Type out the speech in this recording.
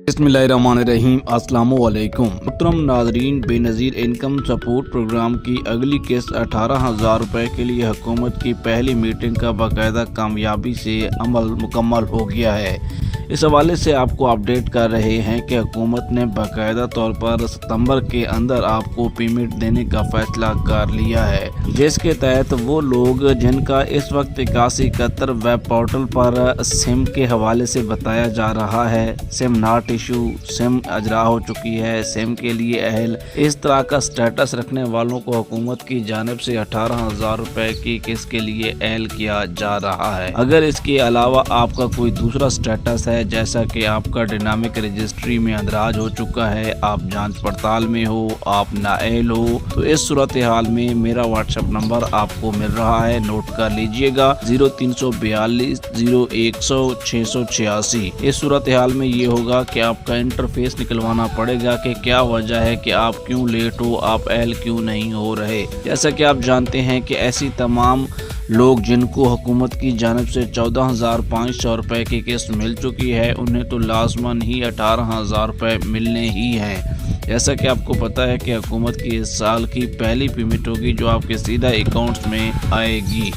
बिस्मिल्लाहिर्रहमानिर्रहीम। अस्सलामुअलैकुम मुहतरम नाज़रीन, बेनज़ीर इनकम सपोर्ट प्रोग्राम की अगली किस्त 18,000 रुपये के लिए हुकूमत की पहली मीटिंग का बाकायदा कामयाबी से अमल मुकम्मल हो गया है। इस हवाले से आपको अपडेट कर रहे हैं कि हुकूमत ने बाकायदा तौर पर सितंबर के अंदर आपको पेमेंट देने का फैसला कर लिया है, जिसके तहत वो लोग जिनका इस वक्त 8171 वेब पोर्टल पर सिम के हवाले से बताया जा रहा है सिम नॉट इशू, सिम अजरा हो चुकी है, सिम के लिए अहल, इस तरह का स्टेटस रखने वालों को हुकूमत की जानिब से 18,000 रुपये की किस्त के लिए अहल किया जा रहा है। अगर इसके अलावा आपका कोई दूसरा स्टेटस है, जैसा कि आपका डायनामिक रजिस्ट्री में अंदराज हो चुका है, आप जांच पड़ताल में हो, आप नाअहल हो, तो इस सूरत हाल में मेरा व्हाट्सएप नंबर आपको मिल रहा है, नोट कर लीजिएगा 0342 0100 686। इस सूरत हाल में ये होगा कि आपका इंटरफेस निकलवाना पड़ेगा कि क्या वजह है कि आप क्यों लेट हो, आप अहल क्यों नहीं हो रहे। जैसा कि आप जानते हैं कि ऐसी तमाम लोग जिनको हुकूमत की जानिब से 14,500 रुपये की किस्त मिल चुकी है, उन्हें तो लाजमन ही 18,000 रुपये मिलने ही हैं। जैसा कि आपको पता है कि हुकूमत की इस साल की पहली पेमेंट होगी जो आपके सीधा अकाउंट्स में आएगी।